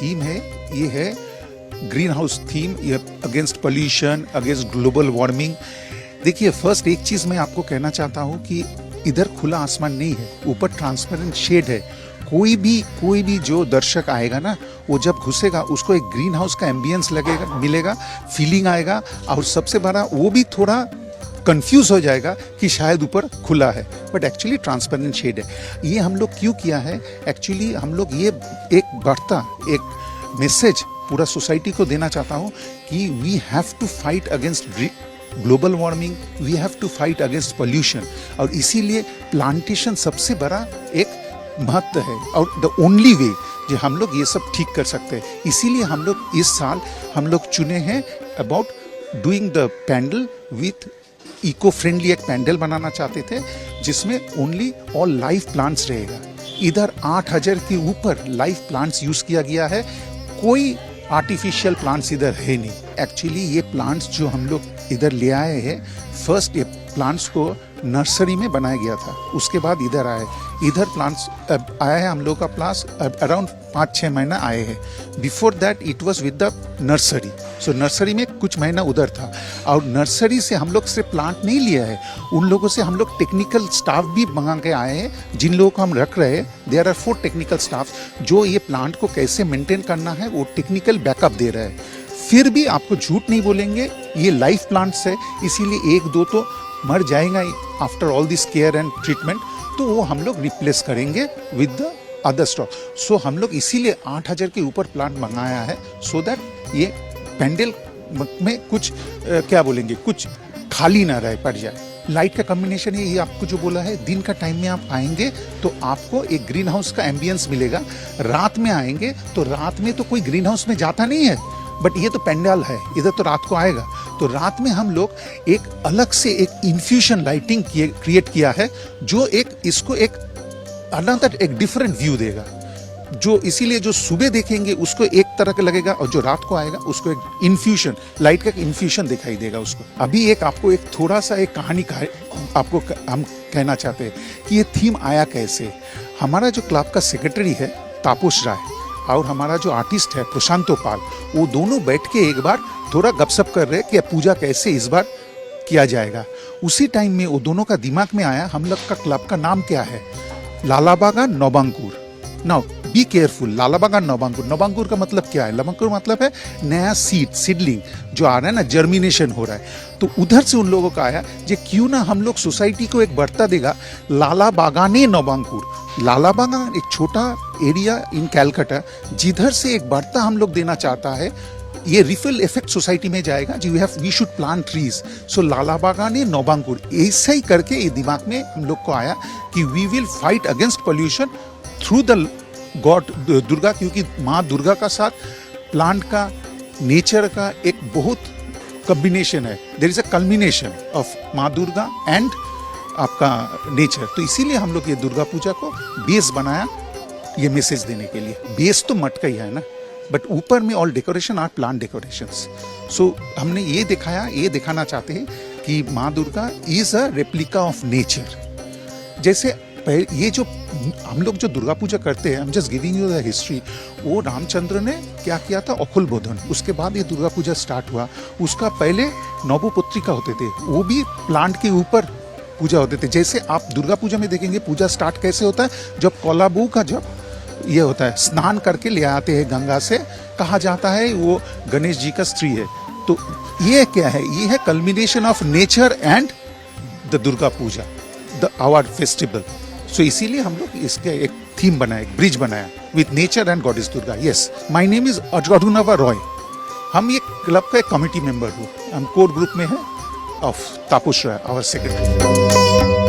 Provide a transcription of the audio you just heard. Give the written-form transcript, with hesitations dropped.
Theme है, ये है ग्रीन हाउस थीम, ये against pollution, against global warming. देखिए, फर्स्ट एक चीज़ मैं आपको कहना चाहता हूँ कि इधर खुला आसमान नहीं है, ऊपर ट्रांसपेरेंट शेड है। कोई भी जो दर्शक आएगा ना, वो जब घुसेगा उसको एक ग्रीन हाउस का एम्बियंस लगेगा, मिलेगा, फीलिंग आएगा, और सबसे बड़ा वो भी थोड़ा कंफ्यूज हो जाएगा कि शायद ऊपर खुला है, बट एक्चुअली ट्रांसपेरेंट शेड है। ये हम लोग क्यों किया है, एक्चुअली हम लोग ये एक वार्ता, एक मैसेज पूरा सोसाइटी को देना चाहता हूँ कि we have to fight against global warming, we have to fight against pollution, और इसीलिए प्लांटेशन सबसे बड़ा एक महत्व है और द ओनली वे जो हम लोग ये सब ठीक कर सकते हैं। इसीलिए हम लोग इस साल हम लोग चुने हैं about doing the pandal with eco friendly. एक पैंडल बनाना चाहते थे जिसमें ओनली ऑल लाइव प्लांट्स रहेगा। इधर 8000 के ऊपर लाइव प्लांट्स यूज किया गया है, कोई आर्टिफिशियल प्लांट्स इधर है नहीं। एक्चुअली ये प्लांट्स जो हम लोग इधर ले आए हैं, फर्स्ट ये प्लांट्स को नर्सरी में बनाया गया था, उसके बाद इधर आए। इधर प्लांट्स आया है हम लोग का प्लांट्स अराउंड 5-6 महीना आए हैं। Before that it was with the nursery, so nursery में कुछ महीना उधर था, और नर्सरी से हम लोग सिर्फ प्लांट नहीं लिया है, उन लोगों से हम लोग टेक्निकल स्टाफ भी मंगा के आए हैं, जिन लोगों को हम रख रहे हैं। देयर आर 4 टेक्निकल स्टाफ जो ये प्लांट को कैसे मेंटेन करना है वो टेक्निकल बैकअप दे रहे हैं। फिर भी आपको झूठ नहीं बोलेंगे, ये लाइव प्लांट्स है, इसीलिए 1-2 तो मर जाएगा after all this care and treatment, तो वो हम लोग रिप्लेस करेंगे विद द अदर स्टॉक। सो हम लोग इसीलिए 8000 के ऊपर प्लांट मंगाया है, सो दैट ये पैंडल में कुछ क्या बोलेंगे, कुछ खाली ना रह पड़ जाए। लाइट का कॉम्बिनेशन है, ये आपको जो बोला है, दिन का टाइम में आप आएंगे तो आपको एक ग्रीन हाउस का एम्बियंस मिलेगा। रात में आएंगे तो रात में तो कोई ग्रीन हाउस में जाता नहीं है, बट ये तो पेंडाल है, इधर तो रात को आएगा, तो रात में हम लोग एक अलग से एक इन्फ्यूजन लाइटिंग क्रिएट किया है, जो एक इसको एक अनदर एक डिफरेंट व्यू देगा। जो इसीलिए जो सुबह देखेंगे उसको एक तरह का लगेगा, और जो रात को आएगा उसको एक इन्फ्यूजन, लाइट का इन्फ्यूजन दिखाई देगा उसको। अभी एक आपको एक थोड़ा सा एक कहानी का आपको हम कहना चाहते हैं कि ये थीम आया कैसे। हमारा जो क्लब का सेक्रेटरी है तापस राय, और हमारा जो आर्टिस्ट है प्रशांतो पाल, वो दोनों बैठ के एक बार थोड़ा गपशप कर रहे कि पूजा कैसे इस बार किया जाएगा। उसी टाइम में वो दोनों का दिमाग में आया, हम लोग का क्लब का नाम क्या है, लालाबागान नौबांकुर। नाउ बी केयरफुल, लालाबागान नौबांकुर, नौबांकुर का मतलब क्या है, नौबांकुर मतलब है नया सीडलिंग जो आ रहा है ना, जर्मिनेशन हो रहा है। तो उधर से उन लोगों का आया जे क्यों ना हम लोग सोसाइटी को एक बढ़ता देगा, लालाबागाने नौबांकुर। लालाबागान एक छोटा एरिया इन कैलकाटा, जिधर से एक बढ़ता हम लोग देना चाहता है, ये रिफिल इफेक्ट सोसाइटी में जाएगा जी, वी शुड प्लांट ट्रीज। सो लालाबागाने नौबांकुर, ऐसा ही करके ये दिमाग में हम लोग को आया कि we will fight against pollution through the god Durga, क्योंकि माँ दुर्गा का साथ प्लांट का, नेचर का एक बहुत कॉम्बिनेशन है। There is a culmination of माँ दुर्गा एंड आपका नेचर। तो इसीलिए हम लोग ये दुर्गा पूजा को बेस बनाया, ये मैसेज देने के लिए। बेस तो मटका ही है ना, बट ऊपर में all decoration are plant decorations. So हमने ये दिखाया, ये दिखाना चाहते हैं कि माँ Durga is a replica of nature. जैसे ये जो हम लोग जो दुर्गा पूजा करते हैं, I am just giving you the history, वो रामचंद्र ने क्या किया था, अखुल बोधन, उसके बाद ये दुर्गा पूजा स्टार्ट हुआ। उसका पहले नवपुत्रिका होते थे, वो भी प्लांट के ऊपर पूजा होते थे। जैसे आप दुर्गा पूजा में देखेंगे पूजा स्टार्ट कैसे होता है, जब कोलाबू का जब ये होता है, स्नान करके ले आते हैं गंगा से, कहा जाता है वो गणेश जी का स्त्री है। तो ये क्या है, ये है culmination of nature and the Durga Puja, the our festival. So इसीलिए हम लोग इसके एक थीम बनाया, एक ब्रिज बनाया with nature and goddess Durga. Yes, my name is Arunava Roy. हम ये क्लब का एक कमिटी मेंबर हूँ, हम कोर ग्रुप में है of Tapas Roy, our secretary.